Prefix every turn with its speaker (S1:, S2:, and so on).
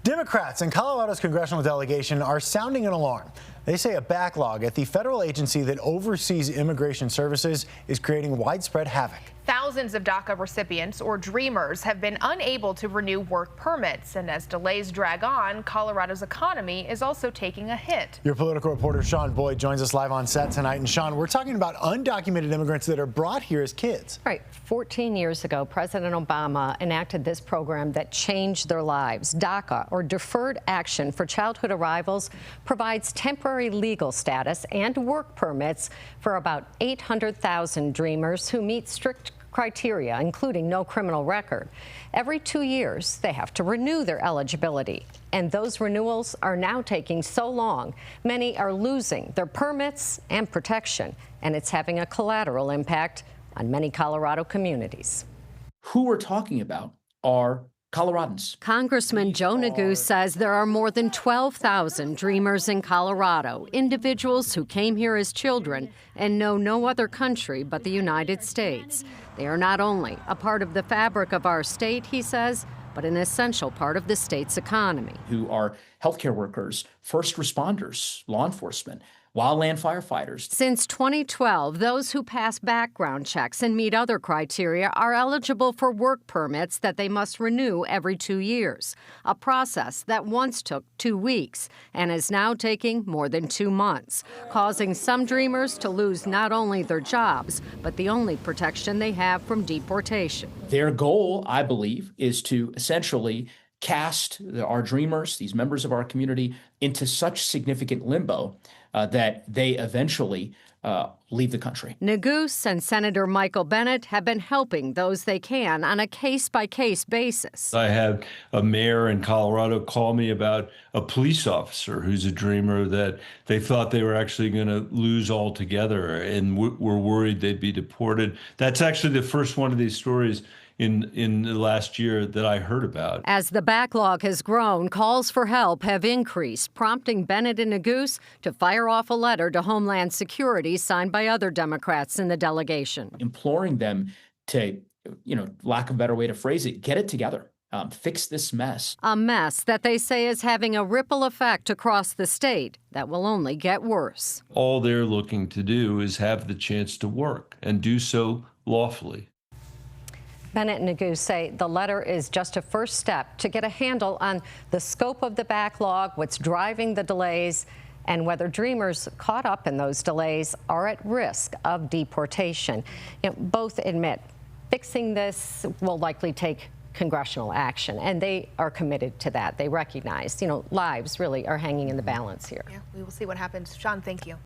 S1: Democrats in Colorado's congressional delegation are sounding an alarm. They say a backlog at the federal agency that oversees immigration services is creating widespread havoc.
S2: Thousands of DACA recipients, or Dreamers, have been unable to renew work permits. And as delays drag on, Colorado's economy is also taking a hit.
S1: Your political reporter Sean Boyd joins us live on set tonight. And Sean, we're talking about undocumented immigrants that are brought here as kids.
S3: Right. 14 years ago, President Obama enacted this program that changed their lives. DACA, or Deferred Action for Childhood Arrivals, provides temporary legal status and work permits for about 800,000 Dreamers who meet strict criteria, including no criminal record. Every 2 years, they have to renew their eligibility. And those renewals are now taking so long, many are losing their permits and protection. And it's having a collateral impact on many Colorado communities.
S4: Who we're talking about are Coloradans.
S3: Congressman Joe Neguse says there are more than 12,000 Dreamers in Colorado, individuals who came here as children and know no other country but the United States. They are not only a part of the fabric of our state, he says, but an essential part of the state's economy.
S4: Who are healthcare workers, first responders, law enforcement, wildland firefighters.
S3: Since 2012, those who pass background checks and meet other criteria are eligible for work permits that they must renew every 2 years, a process that once took 2 weeks and is now taking more than 2 months, causing some Dreamers to lose not only their jobs, but the only protection they have from deportation.
S4: Their goal, I believe, is to essentially cast our Dreamers, these members of our community, into such significant limbo that they eventually leave the country.
S3: Neguse and Senator Michael Bennet have been helping those they can on a case-by-case basis.
S5: I had a mayor in Colorado call me about a police officer who's a Dreamer that they thought they were actually going to lose altogether and were worried they'd be deported. That's actually the first one of these stories in the last year that I heard about.
S3: As the backlog has grown, calls for help have increased, prompting Bennet and Neguse to fire off a letter to Homeland Security signed by other Democrats in the delegation.
S4: Imploring them to, lack of a better way to phrase it, get it together. Fix this mess.
S3: A mess that they say is having a ripple effect across the state that will only get worse.
S5: All they're looking to do is have the chance to work and do so lawfully.
S3: Bennet and Neguse say the letter is just a first step to get a handle on the scope of the backlog, what's driving the delays, and whether Dreamers caught up in those delays are at risk of deportation. Both admit fixing this will likely take congressional action, and they are committed to that. They recognize, lives really are hanging in the balance here.
S2: Yeah, we will see what happens. Sean, thank you.